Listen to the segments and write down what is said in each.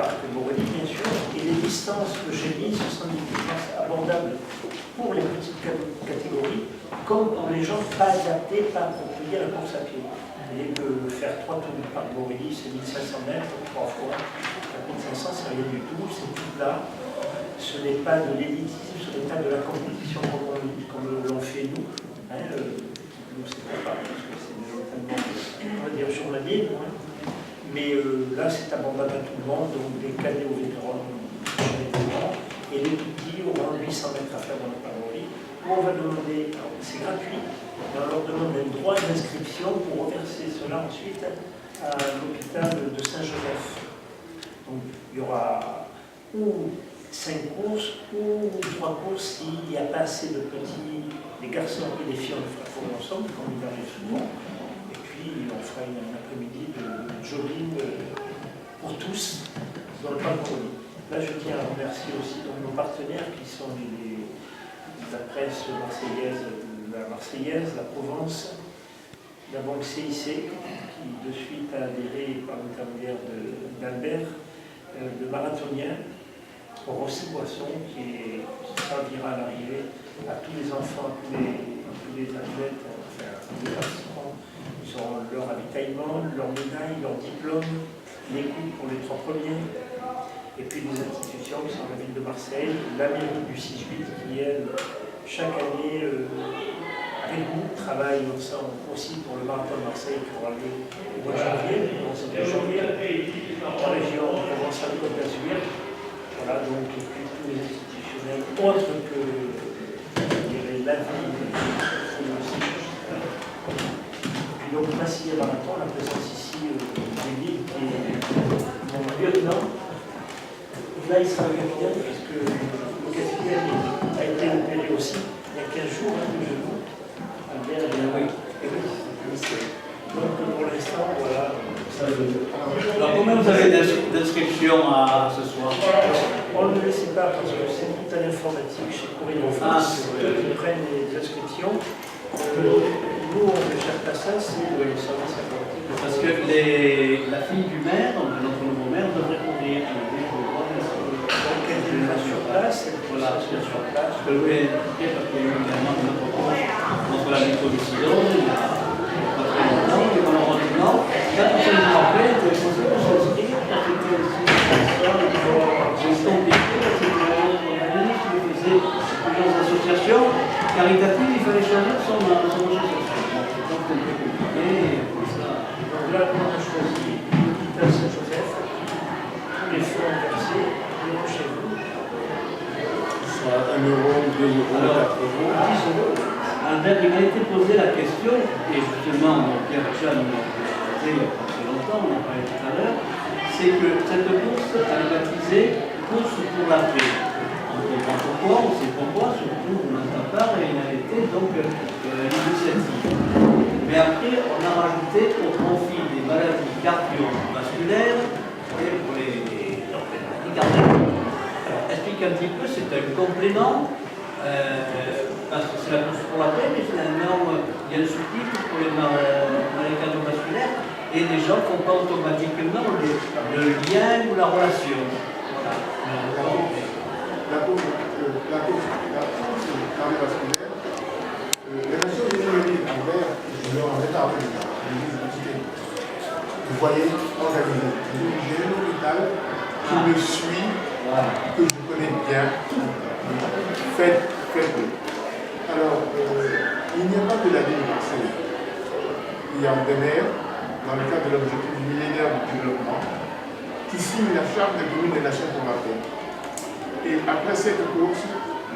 parc Morelli, bien sûr, et les distances que j'ai mises sont des distances abordables pour les petites catégories, comme pour les gens pas adaptés, pas appropriés à la course à pied. Vous voyez que faire 3 tours du parc Morelli, c'est 1500 mètres, 3 fois. 1500, c'est rien du tout, c'est tout plat. Ce n'est pas de l'élitisme, ce n'est pas de la compétition comme l'on fait nous. Hein, nous, c'est pas pareil, parce que c'est tellement, on va dire, journalier. Hein. Mais là, c'est abordable à tout le monde, donc des cadets aux vétérans, et les petits auront 800 mètres à faire dans le parc Morelli, où on va demander, c'est gratuit, et on leur demande un droit d'inscription pour reverser cela ensuite à l'hôpital de Saint-Joseph. Donc il y aura ou 5 courses ou 3 courses s'il n'y a pas assez de petits, des garçons et des filles, on le fera ensemble, comme il arrive souvent. Et puis on fera un après-midi de jogging pour tous dans le parc Morelli. Là je tiens à remercier aussi donc, nos partenaires qui sont la presse marseillaise, la Provence, la banque CIC, qui de suite a adhéré par l'intermédiaire d'Albert, de marathonien, Rossi Boisson, qui servira à l'arrivée à tous les enfants, à tous les athlètes, enfin à tous les participants. Ils auront leur ravitaillement, leur médaille, leur diplôme, les coûts pour les 3 premiers, et puis des institutions qui sont la ville de Marseille, la mairie du 6 juillet, qui elle, chaque année, avec nous, travaille aussi pour le marathon de Marseille qui aura lieu au mois de janvier, le 11 janvier, en région Provence-Alpes-Côte d'Azur. Voilà, donc, et puis tous les institutionnels autres que, je dirais, la ville, aussi. Puis donc, Massillé Marathon, la présence ici d'Émile, qui est mon lieutenant. Là, il sera le capitaine, parce que le capitaine a été opéré aussi, il y a 15 jours, de genou. Donc pour l'instant, voilà. Alors combien vous avez d'inscriptions à ce soir? On ne le sait pas parce que c'est tout à l'informatique chez Courrier en France, qui prennent les inscriptions. Nous, on ne cherche pas ça, c'est le service informatique. Parce que la fille du maire, notre nouveau maire, devrait courir. Donc elle est sur place, voilà, sur place. Je peux expliquer parce qu'il y a eu également une autre course entre la Nicolicidon, il y a pas très longtemps, et malheureusement, quand on s'est rappelé, il était posé pour s'inscrire, parce que c'était aussi une compliqué, parce que on a dit qu'il faisait plusieurs associations caritatives, il fallait choisir son association. Donc c'est un peu compliqué, comme ça. Donc là, on a choisi l'hôpital Saint-Joseph, tous les fonds versés, chez vous. Soit 1 euro, 2 euros, 4 euros. 10 euros. Albert, il m'a été posé la question, et justement, Pierre Jeanne m'a posé il y a pas très longtemps, on en parlait tout à l'heure, c'est que cette course, elle est baptisée course pour la paix. On ne comprend pas pourquoi, on sait pourquoi, surtout de notre part, et il a été donc l'initiative. Mais après, on a rajouté au profit des maladies cardiovasculaires et pour les maladies cardiaques. Alors, explique un petit peu, c'est un complément. Parce que c'est la course pour la paix, mais finalement, il y a le sous-titre pour les maladies cardiovasculaires et les gens ne font pas automatiquement le lien ou la relation. Voilà. La course cardiovasculaire, les Nations Unies me disent je leur en ai parlé, vous voyez, organisé. J'ai un hôpital qui me suit, que je connais bien. Faites-le. Alors, il n'y a pas que la ville de Marseille. Il y a des maires, dans le cadre de l'objectif du millénaire du développement, qui signent la charte des communes des nations pour la paix. Et après cette course,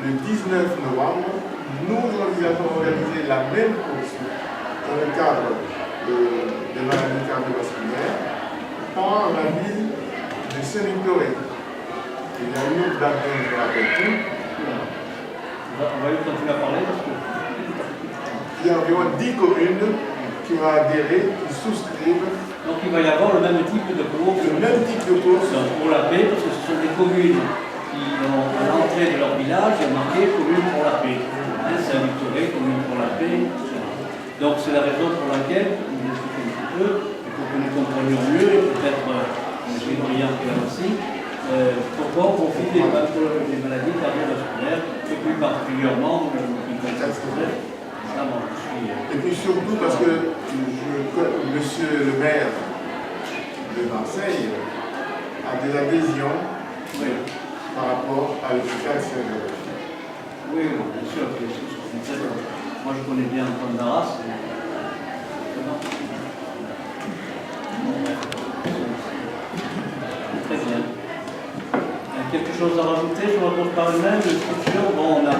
le 19 novembre, nous envisageons d'organiser la même course dans le cadre des maladies cardiovasculaires par la ville de Saint-Victoré. Il y a une autre date dont je ne me rappelle plus. On va lui continuer à parler parce que... Il y a environ 10 communes qui ont adhéré, qui souscrivent. Donc il va y avoir le même type de course. Le même type de course. Pour la paix, parce que ce sont des communes qui ont à l'entrée de leur village marqué commune pour la paix. Saint-Victoré, commune pour la paix, etc. Donc c'est la raison pour laquelle, je vous explique un petit peu, pour que nous comprenions mieux, et peut-être M. Briand qui est là aussi, particulièrement qui contesterait. Ça, moi, je suis. Et puis surtout parce que monsieur le maire de Marseille a des adhésions Oui, par rapport à l'hôpital Saint-Georges. oui, bien sûr, bien sûr. Moi, je connais bien Antoine Darras. Très bien. Quelque chose à rajouter sur votre par même, le structure, bon, on a